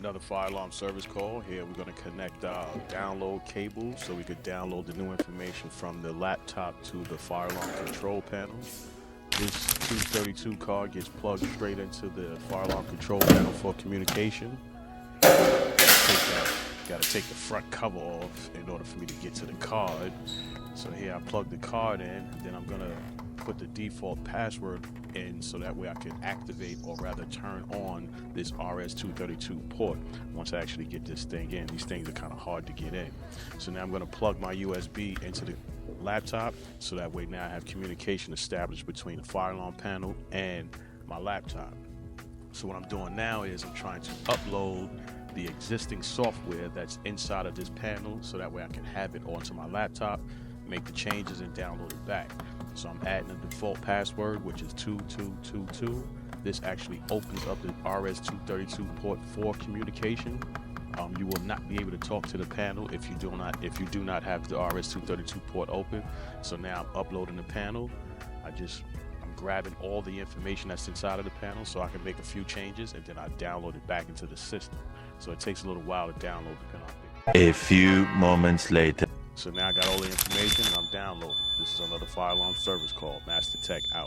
Another fire alarm service call. Here we're going to connect our download cable so we could download the new information from the laptop to the fire alarm control panel. This 232 card gets plugged straight into the fire alarm control panel for communication. Got to take the front cover off in order for me to get to the card. So here I plug the card in, then I'm gonna put the default password in so that way I can activate, or rather turn on, this RS-232 port once I actually get this thing in. These things are kind of hard to get in. So now I'm gonna plug my USB into the laptop so that way now I have communication established between the fire alarm panel and my laptop. So what I'm doing now is I'm trying to upload the existing software that's inside of this panel so that way I can have it onto my laptop, make the changes, and download it back. So I'm adding a default password, which is 2222. This actually opens up the RS-232 port for communication. You will not be able to talk to the panel if you do not have the RS-232 port open. So now I'm uploading the panel. I'm grabbing all the information that's inside of the panel so I can make a few changes, and then I download it back into the system. So it takes a little while to download depending on A few moments later. So now I got all the information and I'm downloading. This is another fire alarm service call. Master Tech out.